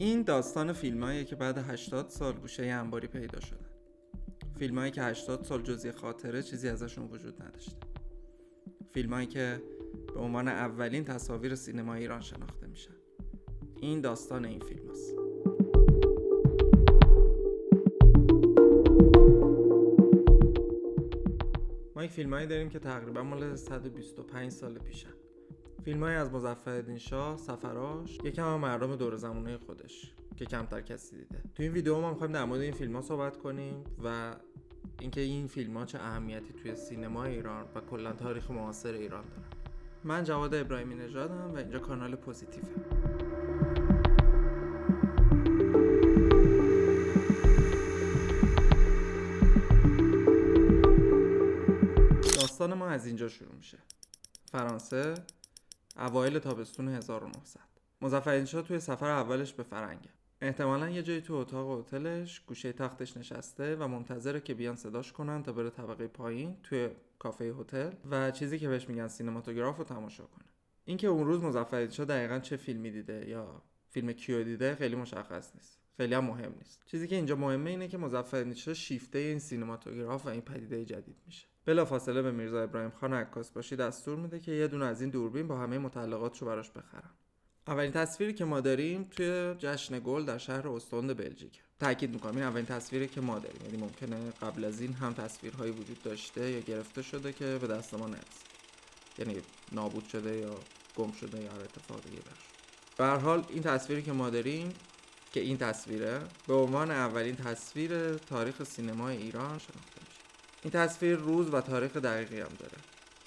این داستان فیلماییه که بعد 80 سال گوشه انباری پیدا شدن. فیلمایی که 80 سال جزی خاطره چیزی ازشون وجود نداشته. فیلمایی که به عنوان اولین تصاویر سینما ایران شناخته میشن. این داستان این فیلم هست. ما یک فیلمایی داریم که تقریبا مال 125 سال پیشن. فیلمایی از مظفرالدین شاه، سفراش، یکم هم مردم دور زمانه خودش که کمتر کسی دیده. تو این ویدیو ما می‌خوایم در مورد این فیلم‌ها صحبت کنیم و اینکه این فیلم‌ها چه اهمیتی توی سینما ایران و کلا تاریخ معاصر ایران دارن. من جواد ابراهیمی نژادم و اینجا کانال پوزیتیفه. داستان ما از اینجا شروع میشه. فرانسه، اوایل تابستون 1900. مظفرالدین شاه توی سفر اولش به فرنگه. احتمالاً یه جایی تو اتاق هتلش گوشه تختش نشسته و منتظره که بیان صداش کنن تا بره طبقه پایین توی کافه هتل و چیزی که بهش میگن سینماتوگراف رو تماشا کنه. اینکه اون روز مظفرالدین شاه دقیقاً چه فیلمی دیده یا فیلم کیو دیده خیلی مشخص نیست. خیلی هم مهم نیست. چیزی که اینجا مهمه اینه که مظفرالدین شاه شیفته این سینماتوگراف و این پدیده جدید میشه. بلافاصله به میرزا ابراهیم خان عکاسباشی دستور میده که یه دونه از این دوربین با همه متعلقاتشو براش بخرن. اولین تصویری که ما داریم توی جشن گل در شهر استوند بلژیک. تاکید می‌کنم این اولین تصویری که ما داریم، یعنی ممکنه قبل از این هم تصویرهایی وجود داشته یا گرفته شده که به دست ما نرسید، یعنی نابود شده یا گم شده یا هر اتفاق دیگه براش. به هر حال این تصویری که ما داریم که این تصویره به عنوان اولین تصویر تاریخ سینمای ایران شناخته میشه. این تصویر روز و تاریخ دقیقی هم داره.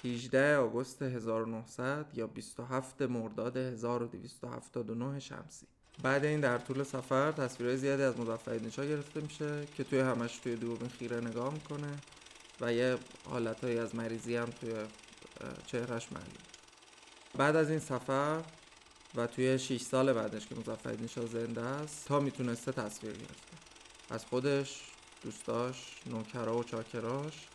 18 آگوست 1900 یا 27 مرداد 1279 شمسی. بعد این در طول سفر تصویرهای زیادی از مظفرالدین شاه گرفته میشه که توی همش توی دوربین خیره نگاه میکنه و یه حالتایی از مریضی هم توی چهرهش معلوم. بعد از این سفر و توی 6 سال بعدش که مظفرالدین شاه زنده است تا میتونسته تصویر گرفته از خودش، دوستاش، نوکرا و چاکراش،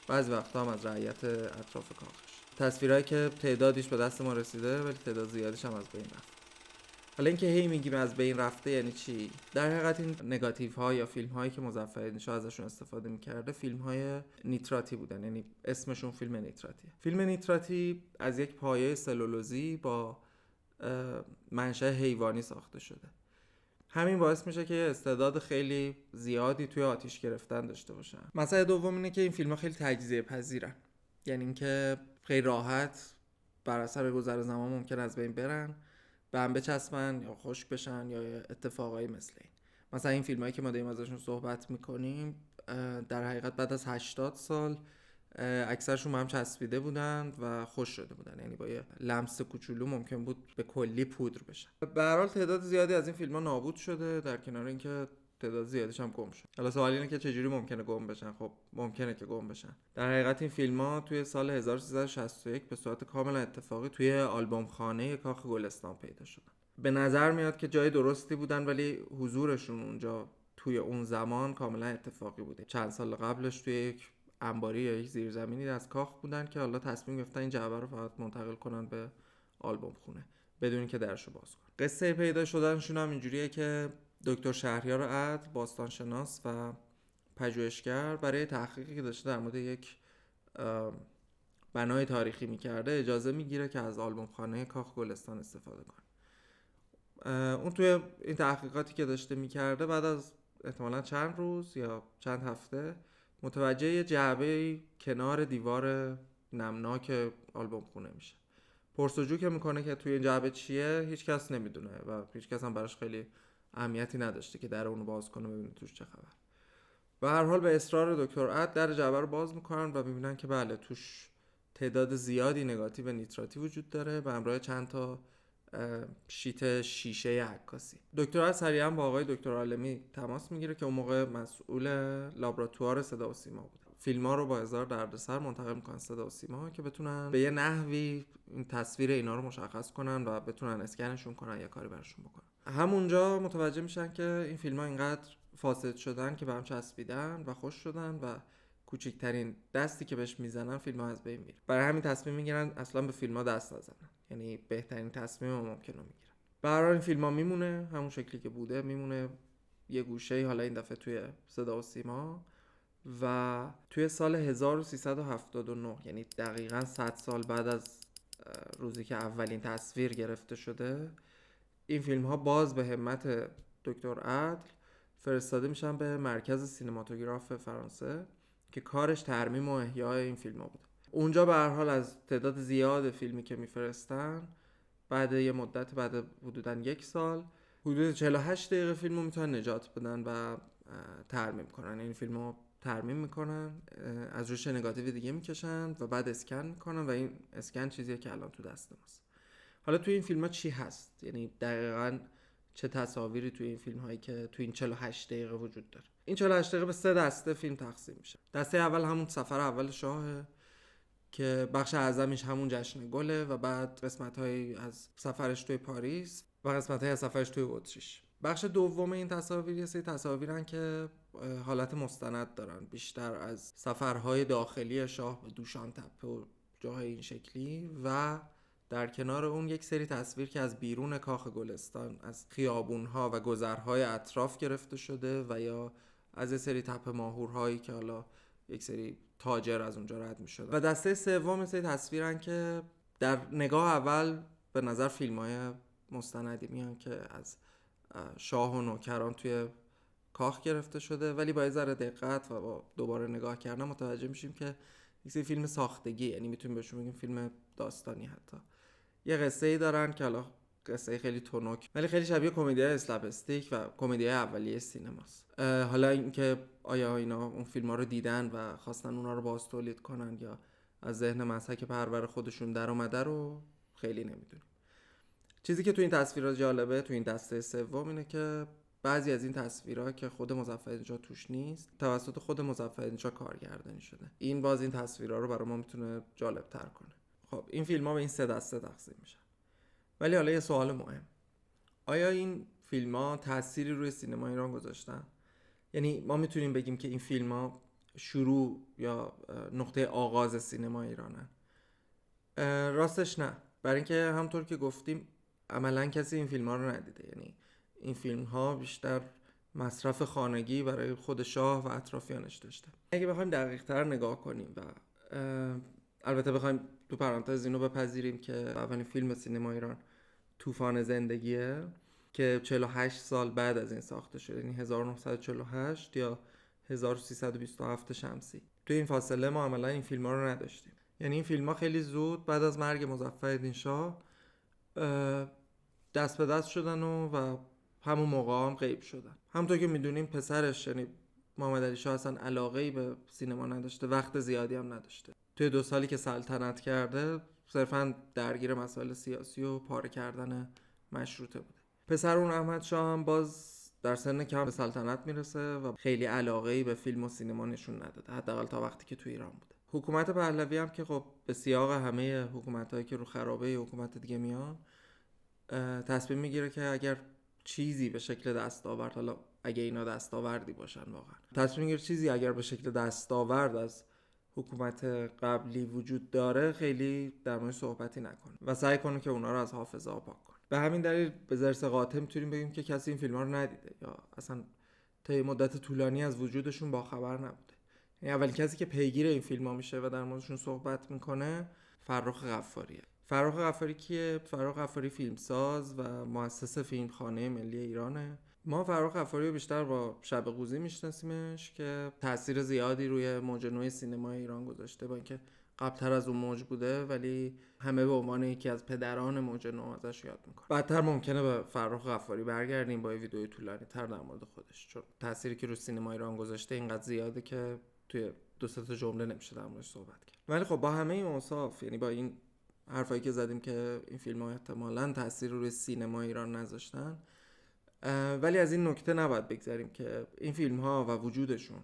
بعضی وقتا هم از رعیت اطراف کاخش. تصویرهایی که تعدادیش به دست ما رسیده ولی تعداد زیادیش هم از بین رفته. حالا اینکه هی میگیم از بین رفته یعنی چی؟ در حقیقت این نگاتیو ها یا فیلم هایی که مظفرالدین شاه ازشون استفاده میکرده فیلم های نیتراتی بودن، یعنی اسمشون فیلم نیتراتیه. فیلم نیتراتی از یک پایه سلولوزی با منشأ حیوانی ساخته شده. همین باعث میشه که استعداد خیلی زیادی توی آتیش گرفتن داشته باشن. مسئله دوم اینه که این فیلم‌ها خیلی تجزیه پذیرن، یعنی اینکه خیلی راحت بر اثر گذر زمان ممکن از بین برن، به هم بچسبن یا خشک بشن یا اتفاقایی مثل این. مثلا این فیلمایی که ما داریم ازشون صحبت میکنیم در حقیقت بعد از 80 سال اکثرشون هم چسبیده بودند و خوش شده بودن، یعنی با یه لمس کوچولو ممکن بود به کلی پودر بشن. به هر حال تعداد زیادی از این فیلم‌ها نابود شده در کنار اینکه تعداد زیادیش هم گم شد. حالا سوال اینه که چجوری ممکنه گم بشن؟ خب ممکنه که گم بشن. در حقیقت این فیلم‌ها توی سال 1361 به صورت کاملا اتفاقی توی آلبوم خانه کاخ گلستان پیدا شدن. به نظر میاد که جای درستی بودن ولی حضورشون اونجا توی اون زمان کاملا اتفاقی بوده. چند سال قبلش توی یک انباری یا یک زیرزمینی از کاخ بودن که حالا تصمیم گرفتن این جعبه رو فقط منتقل کنن به آلبوم خونه بدون اینکه درشو باز کنن. قصه پیدا شدنشون هم اینجوریه که دکتر شهریار عدل، باستانشناس و پژوهشگر، برای تحقیقی که داشته در مورد یک بنای تاریخی میکرده اجازه میگیره که از آلبوم خانه کاخ گلستان استفاده کنه. اون توی این تحقیقاتی که داشته میکرده بعد از احتمالاً چند روز یا چند هفته متوجه یه جعبه کنار دیوار نمناک آلبوم خونه میشه. پرسجو که میکنه که توی این جعبه چیه هیچ کس نمیدونه و هیچ کس هم براش خیلی اهمیتی نداشته که در اونو باز کنه ببینه توش چه خبر. به هر حال به اصرار دکتر عدل در جعبه رو باز میکنن و میبینن که بله توش تعداد زیادی نگاتیو نیتراتی وجود داره به همراه چند تا شیت شیشه عکاسی. دکتر عدل سریعا با آقای دکتر عالمی تماس میگیره که اون موقع مسئول لابراتوار صدا و سیما بود. فیلم‌ها رو با هزار دردسر منتقل میکنن صدا و سیما که بتونن به یه نحوی این تصویر اینا رو مشخص کنن و بتونن اسکنشون کنن یا کاری براشون بکنن. همونجا متوجه میشن که این فیلم‌ها اینقدر فاسد شدن که به هم چسبیدن و خوش شدن و کوچکترین دستی که بهش میزنن فیلم‌ها از بین میره. برای همین تصمیم میگیرن اصلا به فیلم‌ها دست نزنن، یعنی بهترین تصمیم ممکن رو میگیرن. برای این فیلم ها میمونه همون شکلی که بوده، میمونه یه گوشه، حالا این دفعه توی صدا و سیما. و توی سال 1379 یعنی دقیقاً 100 سال بعد از روزی که اولین تصویر گرفته شده، این فیلم ها باز به همت دکتر عدل فرستاده میشن به مرکز سینماتوگراف فرانسه که کارش ترمیم و احیای این فیلم ها بوده. اونجا به هر حال از تعداد زیاد فیلمی که میفرستن، بعد یه مدت، بعد حدوداً 1 سال، حدود 48 دقیقه فیلمو میتونن نجات بدن و ترمیم کنن. این فیلمو ترمیم میکنن، از روش نگاتیو دیگه میکشن و بعد اسکن میکنن و این اسکن چیزیه که الان تو دست ماست. حالا توی این فیلم ها چی هست؟ یعنی دقیقاً چه تصاویری توی این فیلم هایی که توی این 48 دقیقه وجود داره؟ این 48 دقیقه به 3 دسته فیلم تقسیم میشه. دسته اول همون سفر اول شاهه که بخش اعظمش همون جشن گله و بعد قسمت‌هایی از سفرش توی پاریس و قسمت‌هایی از سفرش توی اتریش. بخش دوم این تصاویر یه سری تصاویرن که حالت مستند دارن، بیشتر از سفرهای داخلی شاه به دوشان تپه و جاهای این شکلی، و در کنار اون یک سری تصویر که از بیرون کاخ گلستان، از خیابون‌ها و گذرهای اطراف گرفته شده و یا از یه سری تپه ماهورهایی که حالا یک سری تاجر از اونجا رد می شدن. و دسته سوم مثل تصویرن که در نگاه اول به نظر فیلم‌های مستندی میان که از شاه و نوکران توی کاخ گرفته شده، ولی با یه ذره دقت و با دوباره نگاه کردن متوجه میشیم که یک سری فیلم ساختگی، یعنی میتونیم بهشون بگیم فیلم داستانی. حتی یه قصه‌ای دارن که حالا قصه خیلی تونک ولی خیلی شبیه کمدی‌های اسلپستیک و کمدی‌های اولیه سینماست. حالا اینکه آیا اینا اون فیلم‌ها رو دیدن و خواستن اونا رو باز تولید کنن یا از ذهن مسحک پرور خودشون در اومده رو خیلی نمیدونیم. چیزی که تو این تصویرها جالبه، تو این دسته سوم، اینه که بعضی از این تصویرها که خود مظفرالدین‌شاه توش نیست، توسط خود مظفرالدین‌شاه کارگردانی شده. این باز این تصویرها رو برای ما میتونه جالب‌تر کنه. خب این فیلم‌ها به این 3 دسته تقسیم میشن. ولی حالا یه سوال مهم: آیا این فیلم‌ها تأثیری روی سینما ایران گذاشتن؟ یعنی ما میتونیم بگیم که این فیلم‌ها شروع یا نقطه آغاز سینما ایرانن؟ راستش نه، برای اینکه همونطور که گفتیم عملاً کسی این فیلم‌ها رو ندیده. یعنی این فیلم‌ها بیشتر مصرف خانگی برای خود شاه و اطرافیانش داشته. اگه بخوایم دقیق‌تر نگاه کنیم و البته بخوایم تو پرانتز اینو بپذیریم که اولین فیلم سینما ایران طوفان زندگیه که 48 سال بعد از این ساخته شده، یعنی 1948 یا 1327 شمسی. تو این فاصله ما عملا این فیلم ها رو نداشتیم. یعنی این فیلم ها خیلی زود بعد از مرگ مظفرالدین شاه دست به دست شدن و همون موقع هم غیب شدن. همونطور که میدونیم پسرش یعنی محمد علی شاه اصلا علاقه‌ای به سینما نداشته، وقت زیادی هم نداشته. توی 2 سالی که سلطنت کرده صرفاً درگیر مسائل سیاسی و پاره کردن مشروطه بوده. پسر اون احمد شاه هم باز در سن کم به سلطنت میرسه و خیلی علاقه‌ای به فیلم و سینما نشون نداده، حداقل تا وقتی که تو ایران بوده. حکومت پهلوی هم که خب به سیاق همه حکومتایی که رو خرابه حکومت دیگه میان، تصمیم میگیره که اگر چیزی به شکل دستاورد، حالا اگه اینا دستاوردی باشن واقعا، تصمیم میگیره چیزی اگر به شکل دستاورد از حکومت قبلی وجود داره خیلی در مورد صحبتی نکنه و سعی کنه که اونا رو از حافظه پاک کنه. به همین دلیل به ذرس قاطع میتونیم بگیم که کسی این فیلم‌ها رو ندیده یا اصلا تا یه مدت طولانی از وجودشون باخبر نبوده. یعنی اولین کسی که پیگیر این فیلم‌ها میشه و در موردشون صحبت میکنه فرخ غفاریه. فرخ غفاری کیه؟ فرخ غفاری فیلمساز و مؤسس فیلمخانه ملی ایرانه. ما فرخ غفاری رو بیشتر با شب قوزی میشناسیمش که تأثیر زیادی روی موج نو سینمای ایران گذاشته، با اینکه قبل‌تر از اون موج بوده ولی همه به عنوان یکی از پدران موج نو ازش یاد میکنه. بعدتر ممکنه به فرخ غفاری برگردیم با یه ویدیوی طولانی‌تر در مورد خودش، چون تأثیری که روی سینما ایران گذاشته اینقدر زیاده که توی 2-3 تا جمله نمیشه در موردش صحبت کرد. ولی خب با همه این اوصاف، یعنی با این حرفایی که زدیم که این فیلم‌ها احتمالاً تأثیر روی سینما ایران نذاشتن، ولی از این نکته نباید بگذاریم که این فیلم‌ها و وجودشون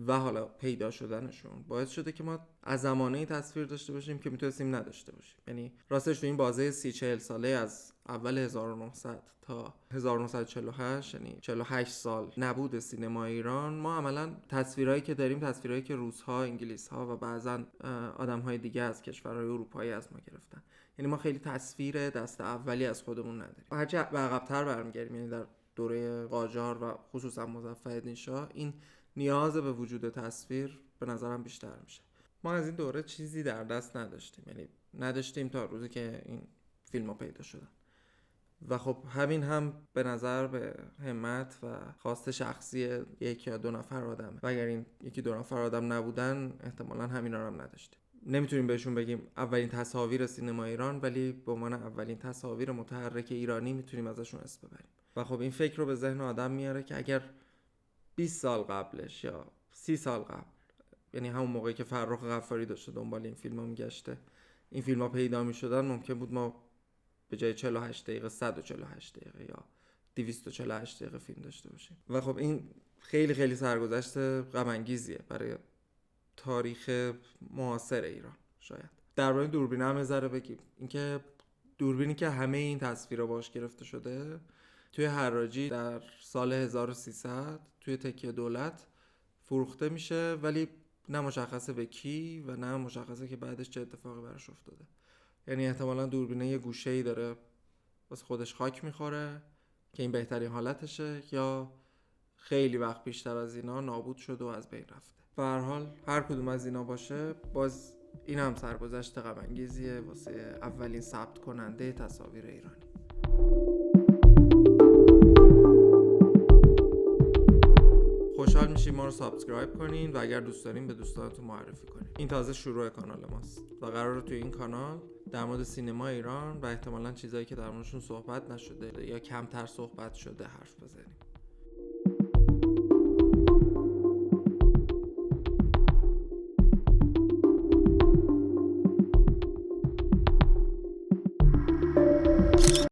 و حالا پیدا شدنشون باعث شده که ما از زمانه‌ای تصویر داشته باشیم که میتونستیم نداشته باشیم. یعنی راستش تو این بازه 30-40 ساله از اول 1900 تا 1948، یعنی 48 سال نبود سینما ایران، ما عملاً تصویرایی که داریم تصویرایی که روس‌ها، انگلیس‌ها و بعضاً آدم‌های دیگه از کشورهای اروپایی از ما گرفتن. یعنی ما خیلی تصویر دست اولی از خودمون نداریم. هرچی به عقب‌تر برمیگردیم، یعنی در دوره قاجار و خصوصا مظفرالدین شاه، این نیاز به وجود تصویر به نظرم بیشتر میشه. ما از این دوره چیزی در دست نداشتیم، یعنی نداشتیم تا روزی که این فیلم‌ها پیدا شدن. و خب همین هم به نظر به همت و خواست شخصی یک یا دو نفر آدمه و اگر این یکی دو نفر آدم نبودن احتمالاً همینا رو هم نداشتیم. نمیتونیم بهشون بگیم اولین تصاویر سینما ایران، ولی به عنوان اولین تصاویر متحرک ایرانی میتونیم ازشون اسم ببریم. و خب این فکر رو به ذهن آدم میاره که اگر 20 سال قبلش یا 30 سال قبل، یعنی همون موقعی که فرخ غفاری داشته دنبال این فیلم‌ها میگشته، این فیلم‌ها پیدا میشدن، ممکن بود ما به جای 48 دقیقه 148 دقیقه یا 248 دقیقه فیلم داشته باشیم. و خب این خیلی خیلی سرگذشت غم انگیزیه برای تاریخ معاصر ایران. شاید درباره دوربین هم ذره بگیم، اینکه دوربینی که همه این تصویرها باش گرفته شده توی حراجی در سال 1300 توی تکیه دولت فروخته میشه، ولی نه مشخصه به کی و نه مشخصه که بعدش چه اتفاقی براش افتاده. یعنی احتمالاً دوربینه یه گوشه‌ای داره واسه خودش خاک میخوره که این بهترین حالتشه، یا خیلی وقت پیشتر از اینا نابود شده و از بین رفته. به هر حال هر کدوم از اینا باشه، باز این هم سرگذشت غم انگیزیه واسه اولین ثبت کننده تصاویر ایرانی. خوشحال میشیم ما رو سابسکرایب کنین و اگر دوست دارین به دوستانتون معرفی کنین. این تازه شروع کانال ماست و قراره توی این کانال در مورد سینما ایران و احتمالاً چیزایی که در موردشون صحبت نشده یا کمتر صحبت شده حرف بزنیم.